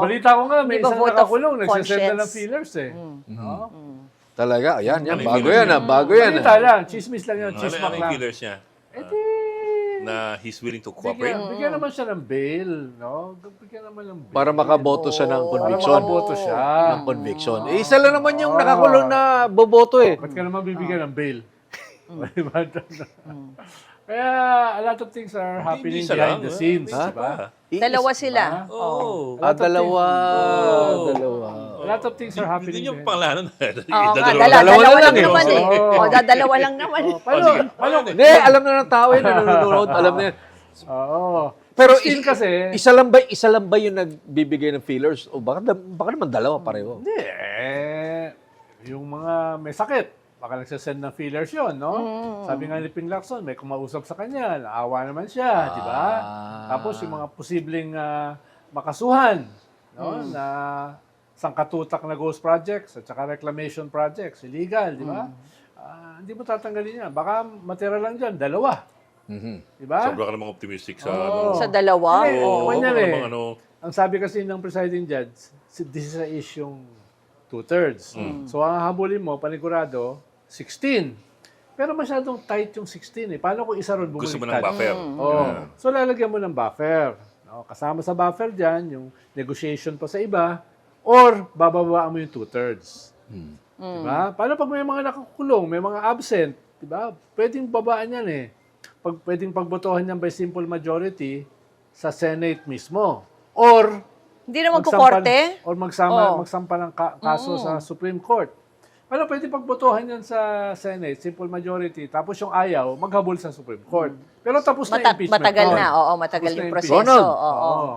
Balita ko nga, may Di ba isang vote of nakakulong, nagsisend na ng conscience? feelers eh. No? Talaga, ayan, yan. Ano yung Bago feelers yan, niya? bago yan. Balita lang, chismis lang yun, Ano chismak yung lang. feelers niya? Eh di, Na he's willing to cooperate? bigyan naman siya ng bail, no? Bigyan naman ng bail. Para makaboto siya ng Para conviction. makaboto siya. Ng conviction. Eh, isa lang naman yung nakakulong na boboto eh. Ba't ka naman bibigyan ng bail? Kaya a lot of things are happening isa behind lang, the scenes, May isa di ba? pa. Dalawa sila. Oh. Dalawa. Dalawa. A lot of things are happening. Hindi niyo behind- pangalanan. Oo nga, Dalawa dalawa lang lang eh. naman eh. Oo. O, dadalawa lang naman. Paano? sige. Paano? Hindi, alam na ng tao yun. Nanonood, alam na yun. Oo. Pero 16 kasi, isa lang ba yung nagbibigay ng feelers? O baka naman dalawa pareho? hindi yung mga may sakit, baka nagsasend ng feelers yun, no? Sabi nga ni Ping Lacson, may kumausap sa kanya, naawa naman siya, di ba? Tapos yung mga posibleng makasuhan, no? Na sangkatutak na ghost projects at saka reclamation projects, illegal, di ba? Hindi mo tatanggalin yan. Baka matira lang dyan, dalawa. Di ba? Sobra ka namang optimistic sa Oo. Sa dalawa? Hindi, Oo. naman yan eh. namang ano. Ang sabi kasi ng presiding judge, this is yung 2/3. So ang habulin mo, panigurado, 16. Pero masyadong tight yung 16 eh. Paano kung isa ron bumaliktad? Gusto mo ng buffer. Oo. So lalagyan mo ng buffer. No? Kasama sa buffer dyan, yung negotiation pa sa iba, or bababaan mo yung 2/3. Diba? Paano pag may mga nakakulong, may mga absent, diba? Pwedeng babaan yan eh. Pwedeng pagbotohan yan by simple majority sa Senate mismo. Or Hindi na magkukorte? Or magsampa ng kaso sa Supreme Court. Ano, pwede pagbotohan yan sa Senate, simple majority, tapos yung ayaw, maghabol sa Supreme Court. Pero tapos na yung impeachment. Matagal court. na, oo, matagal Tapos na yung yung proseso. impeachment. Oo. Oo.